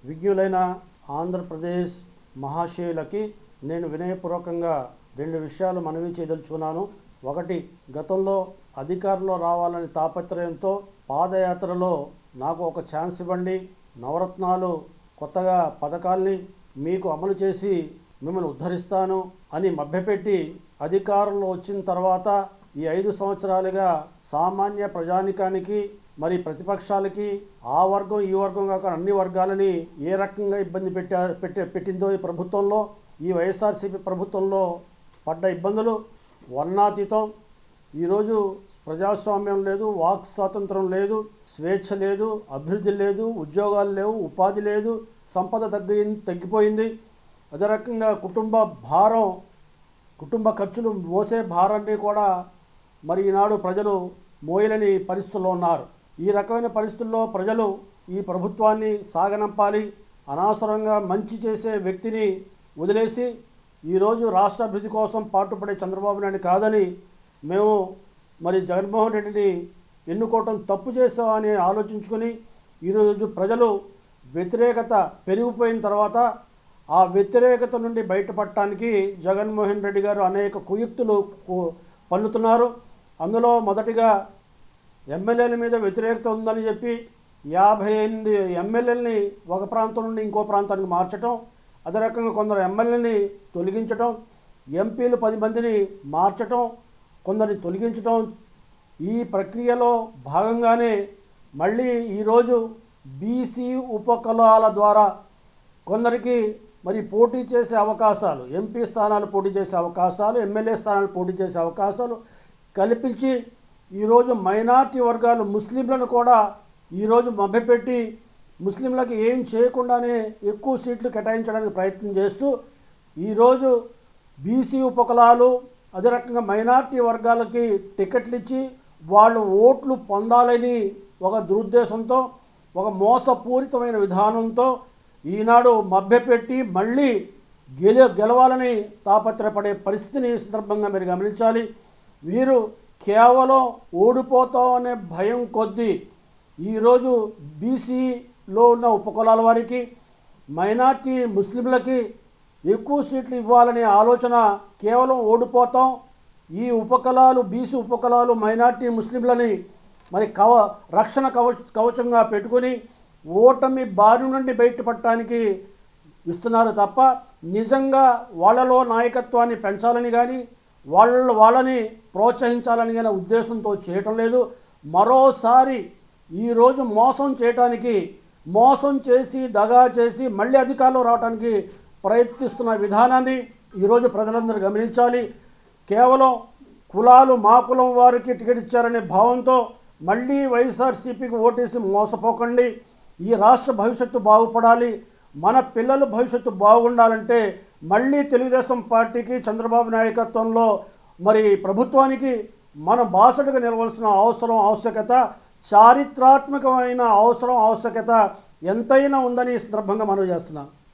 విజ్ఞులైన ఆంధ్రప్రదేశ్ మహాశయులకి నేను వినయపూర్వకంగా రెండు విషయాలు మనవి చేయదలుచుకున్నాను. ఒకటి, గతంలో అధికారంలో రావాలని తాపత్రయంతో పాదయాత్రలో నాకు ఒక ఛాన్స్ ఇవ్వండి, నవరత్నాలు కొత్తగా పథకాల్ని మీకు అమలు చేసి మిమ్మల్ని ఉద్ధరిస్తాను అని మభ్యపెట్టి అధికారంలో వచ్చిన తర్వాత ఈ 5 సంవత్సరాలుగా సామాన్య ప్రజానికానికి మరి ప్రతిపక్షాలకి ఆ వర్గం ఈ వర్గం కాక అన్ని వర్గాలని ఏ రకంగా ఇబ్బంది పెట్టిందో ఈ ప్రభుత్వంలో, ఈ వైఎస్ఆర్సీపీ ప్రభుత్వంలో పడ్డ ఇబ్బందులు వర్ణాతీతం. ఈరోజు ప్రజాస్వామ్యం లేదు, వాక్ స్వాతంత్రం లేదు, స్వేచ్ఛ లేదు, అభివృద్ధి లేదు, ఉద్యోగాలు లేవు, ఉపాధి లేదు, సంపద తగ్గిపోయింది. అదే రకంగా కుటుంబ ఖర్చులు మోసే భారాన్ని కూడా మరి ఈనాడు ప్రజలు మోయలేని పరిస్థితుల్లో ఉన్నారు. ఈ రకమైన పరిస్థితుల్లో ప్రజలు ఈ ప్రభుత్వాన్ని సాగనంపాలి, అనవసరంగా మంచి చేసే వ్యక్తిని వదిలేసి ఈరోజు రాష్ట్ర అభివృద్ధి కోసం పాటుపడే చంద్రబాబు నాయుడు కాదని మేము మరి జగన్మోహన్ రెడ్డిని ఎన్నుకోవటం తప్పు చేసామని ఆలోచించుకొని ఈరోజు ప్రజలు వ్యతిరేకత పెరిగిపోయిన తర్వాత ఆ వ్యతిరేకత నుండి బయటపడటానికి జగన్మోహన్ రెడ్డి గారు అనేక కుయుక్తులు పన్నుతున్నారు. అందులో మొదటిగా ఎమ్మెల్యేల మీద వ్యతిరేకత ఉందని చెప్పి 58 ఎమ్మెల్యేలని ఒక ప్రాంతం నుండి ఇంకో ప్రాంతానికి మార్చడం, అదే రకంగా కొందరు ఎమ్మెల్యేని తొలగించడం, ఎంపీలు 10 మందిని మార్చడం, కొందరిని తొలగించడం. ఈ ప్రక్రియలో భాగంగానే మళ్ళీ ఈరోజు బీసీ ఉపకులాల ద్వారా కొందరికి మరి పోటీ చేసే అవకాశాలు, ఎంపీ స్థానాలు పోటీ చేసే అవకాశాలు, ఎమ్మెల్యే స్థానాలు పోటీ చేసే అవకాశాలు కల్పించి ఈరోజు మైనార్టీ వర్గాలు ముస్లింలను కూడా ఈరోజు మభ్యపెట్టి ముస్లింలకు ఏం చేయకుండానే ఎక్కువ సీట్లు కేటాయించడానికి ప్రయత్నం చేస్తూ ఈరోజు బీసీ ఉపకులాలు అదే రకంగా మైనార్టీ వర్గాలకి టికెట్లు ఇచ్చి వాళ్ళు ఓట్లు పొందాలని ఒక దురుద్దేశంతో, ఒక మోసపూరితమైన విధానంతో ఈనాడు మభ్యపెట్టి మళ్ళీ గెలవాలని తాపత్రయపడే పరిస్థితిని ఈ సందర్భంగా మీరు గమనించాలి. వీరు కేవలం ఓడిపోతామనే భయం కొద్దీ ఈరోజు బీసీలో ఉన్న ఉపకులాల వారికి, మైనార్టీ ముస్లింలకి ఎక్కువ సీట్లు ఇవ్వాలనే ఆలోచన, కేవలం ఓడిపోతాం, ఈ ఉపకులాలు బీసీ ఉపకులాలు మైనార్టీ ముస్లింలని మరి రక్షణ కవచంగా పెట్టుకొని ఓటమి బారి నుండి బయటపడటానికి ఇస్తున్నారు తప్ప నిజంగా వాళ్ళలో నాయకత్వాన్ని పెంచాలని కానీ వాళ్ళని ప్రోత్సహించాలని కానీ ఉద్దేశంతో చేయటం లేదు. మరోసారి ఈరోజు మోసం చేసి దగా చేసి మళ్ళీ అధికారంలో రావడానికి ప్రయత్నిస్తున్న విధానాన్ని ఈరోజు ప్రజలందరూ గమనించాలి. కేవలం కులాలు మా కులం వారికి టికెట్ ఇచ్చారనే భావంతో మళ్ళీ వైఎస్ఆర్సీపీకి ఓటేసి మోసపోకండి. ఈ రాష్ట్ర భవిష్యత్తు బాగుపడాలి, మన పిల్లల భవిష్యత్తు బాగుండాలంటే మళ్ళీ తెలుగుదేశం పార్టీకి చంద్రబాబు నాయకత్వంలో మరి ప్రభుత్వానికి మనం బాసటగా నిలవలసిన ఆవశ్యకత, చారిత్రాత్మకమైన ఆవశ్యకత ఎంతైనా ఉందని ఈ సందర్భంగా మనం చేస్తున్నాం.